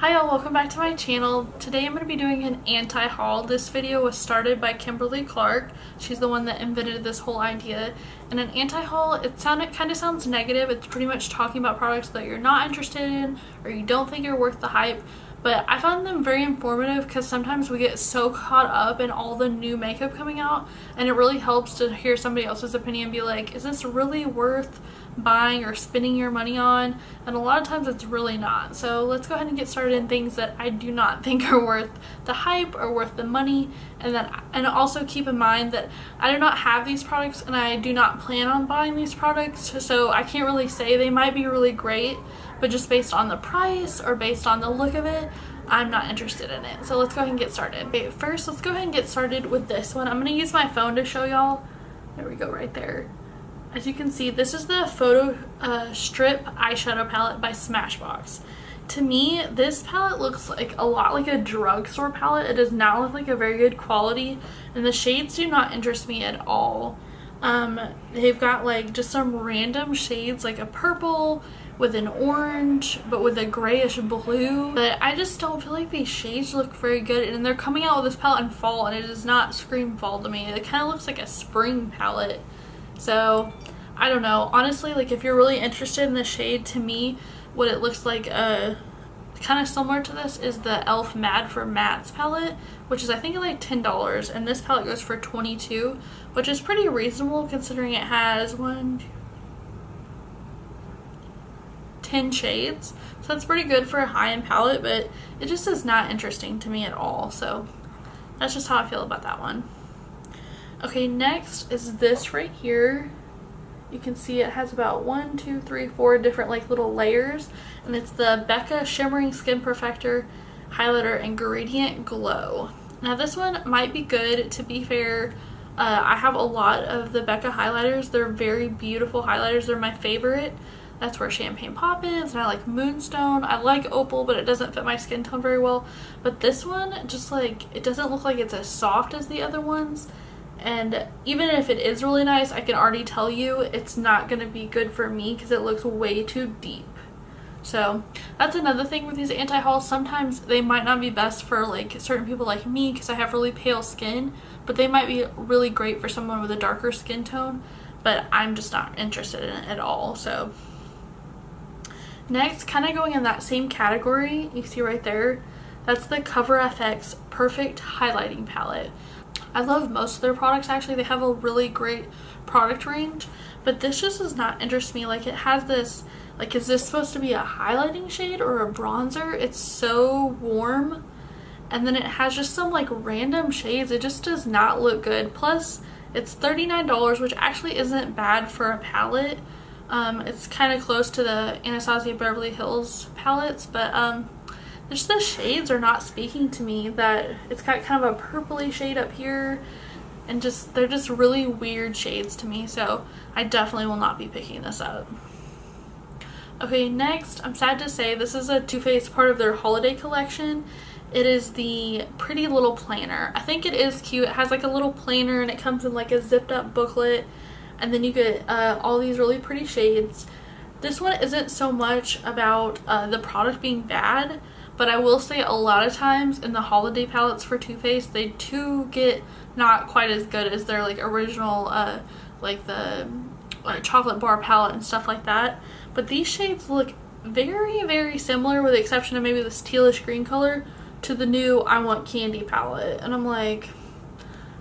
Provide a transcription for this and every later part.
Hi y'all, welcome back to my channel. Today I'm going to be doing an anti-haul. This video was started by Kimberly Clark. She's the one that invented this whole idea. And an anti-haul, it kind of sounds negative. It's pretty much talking about products that you're not interested in or you don't think are worth the hype. But I found them very informative because sometimes we get so caught up in all the new makeup coming out, and it really helps to hear somebody else's opinion and be like, is this really worth buying or spending your money on? And a lot of times it's really not. So let's go ahead and get started in things that I do not think are worth the hype or worth the money. And also keep in mind that I do not have these products and I do not plan on buying these products, so I can't really say. They might be really great, but just based on the price or based on the look of it, I'm not interested in it. So let's go ahead and get started. Okay, first let's go ahead and get started with this one. I'm going to use my phone to show y'all. There we go, right there. As you can see, this is the Photo Strip Eyeshadow Palette by Smashbox. To me, this palette looks like a lot like a drugstore palette. It does not look like a very good quality, and the shades do not interest me at all. They've got like just some random shades, like a purple with an orange, but with a grayish blue. But I just don't feel like these shades look very good, and they're coming out with this palette in fall, and it does not scream fall to me. It kind of looks like a spring palette. So I don't know, honestly, like if you're really interested in the shade, to me what it looks like kind of similar to this is the e.l.f. Mad for Mattes palette, which is I think like $10, and this palette goes for $22, which is pretty reasonable considering it has 10 shades, so that's pretty good for a high-end palette, but it just is not interesting to me at all. So that's just how I feel about that one. Okay, next is this right here. You can see it has about 1, 2, 3, 4 different like little layers, and it's the Becca Shimmering Skin Perfector Highlighter Ingredient Glow. Now this one might be good. To be fair, I have a lot of the Becca highlighters. They're very beautiful highlighters. They're my favorite. That's where Champagne Pop is, and I like Moonstone. I like Opal, but it doesn't fit my skin tone very well. But this one, just like, it doesn't look like it's as soft as the other ones. And even if it is really nice, I can already tell you it's not going to be good for me because it looks way too deep. So that's another thing with these anti-hauls. Sometimes they might not be best for like certain people like me because I have really pale skin, but they might be really great for someone with a darker skin tone, but I'm just not interested in it at all. So next, kind of going in that same category, you see right there, that's the Cover FX Perfect Highlighting Palette. I love most of their products actually. They have a really great product range, but this just does not interest me. Like, it has this, like, is this supposed to be a highlighting shade or a bronzer? It's so warm, and then it has just some like random shades. It just does not look good. Plus it's $39, which actually isn't bad for a palette. It's kind of close to the Anastasia Beverly Hills palettes, but just the shades are not speaking to me. That it's got kind of a purpley shade up here, and just they're just really weird shades to me, so I definitely will not be picking this up. Okay, next, I'm sad to say this is a Too Faced part of their holiday collection. It is the Pretty Little Planner. I think it is cute. It has like a little planner and it comes in like a zipped up booklet, and then you get all these really pretty shades. This one isn't so much about the product being bad, but I will say a lot of times in the holiday palettes for Too Faced, they do get not quite as good as their like original like the chocolate bar palette and stuff like that. But these shades look very, very similar, with the exception of maybe this tealish green color, to the new I Want Candy palette. And I'm like,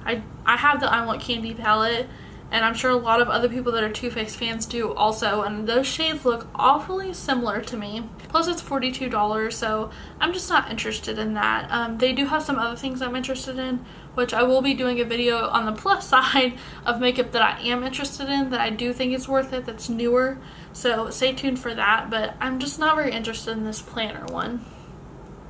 I have the I Want Candy palette, and I'm sure a lot of other people that are Too Faced fans do also, and those shades look awfully similar to me. Plus it's $42, so I'm just not interested in that. They do have some other things I'm interested in, which I will be doing a video on the plus side of makeup that I am interested in, that I do think is worth it, that's newer. So stay tuned for that, but I'm just not very interested in this planner one.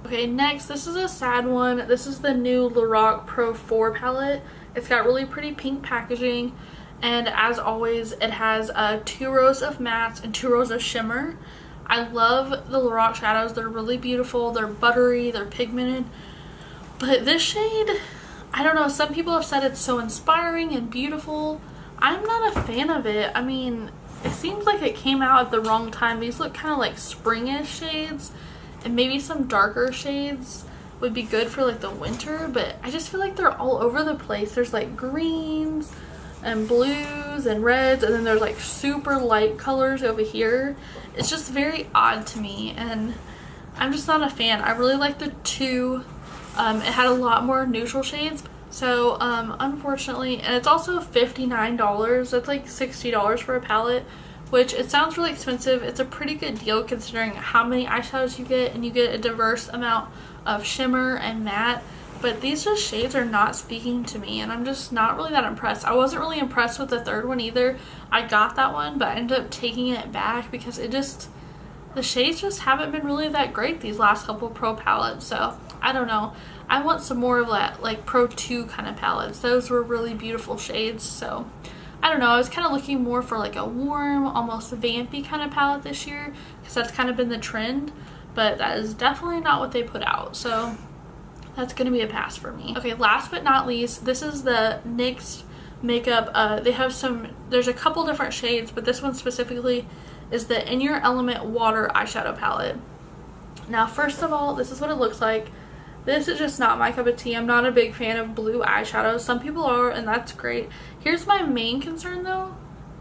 Okay, next, this is a sad one. This is the new Lorac Pro 4 palette. It's got really pretty pink packaging. And as always, it has 2 rows of mattes and 2 rows of shimmer. I love the Lorac shadows. They're really beautiful. They're buttery. They're pigmented. But this shade, I don't know. Some people have said it's so inspiring and beautiful. I'm not a fan of it. I mean, it seems like it came out at the wrong time. These look kind of like springish shades. and maybe some darker shades would be good for like the winter, but I just feel like they're all over the place. There's like greens and blues and reds, and then there's like super light colors over here. It's just very odd to me, and I'm just not a fan. I really like the two. It had a lot more neutral shades. So unfortunately, and it's also $59. That's like $60 for a palette, which it sounds really expensive. It's a pretty good deal considering how many eyeshadows you get, and you get a diverse amount of shimmer and matte. But these just shades are not speaking to me, and I'm just not really that impressed. I wasn't really impressed with the third one either. I got that one, but I ended up taking it back because the shades just haven't been really that great these last couple Pro palettes. So I don't know. I want some more of that like Pro 2 kind of palettes. Those were really beautiful shades. So I don't know. I was kind of looking more for like a warm, almost vampy kind of palette this year, because that's kind of been the trend. But that is definitely not what they put out. So that's going to be a pass for me. Okay, last but not least, this is the NYX makeup. They have there's a couple different shades, but this one specifically is the In Your Element Water eyeshadow palette. Now, first of all, this is what it looks like. This is just not my cup of tea. I'm not a big fan of blue eyeshadows. Some people are, and that's great. Here's my main concern though.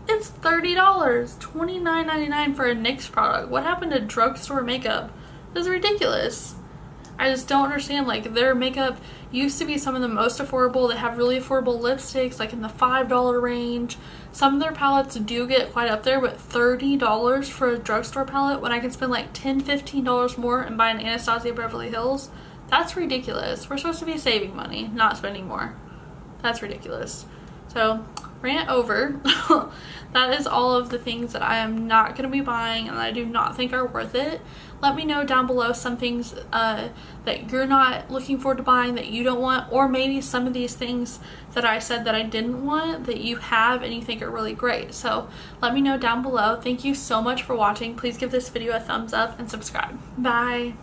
It's $30, $29.99 for a NYX product. What happened to drugstore makeup? This is ridiculous. I just don't understand. Like, their makeup used to be some of the most affordable. They have really affordable lipsticks, like in the $5 range. Some of their palettes do get quite up there, but $30 for a drugstore palette when I can spend like $10, $15 more and buy an Anastasia Beverly Hills? That's ridiculous. We're supposed to be saving money, not spending more. That's ridiculous. So, rant over. That is all of the things that I am not going to be buying and that I do not think are worth it. Let me know down below some things that you're not looking forward to buying, that you don't want, or maybe some of these things that I said that I didn't want that you have and you think are really great. So let me know down below. Thank you so much for watching. Please give this video a thumbs up and subscribe. Bye.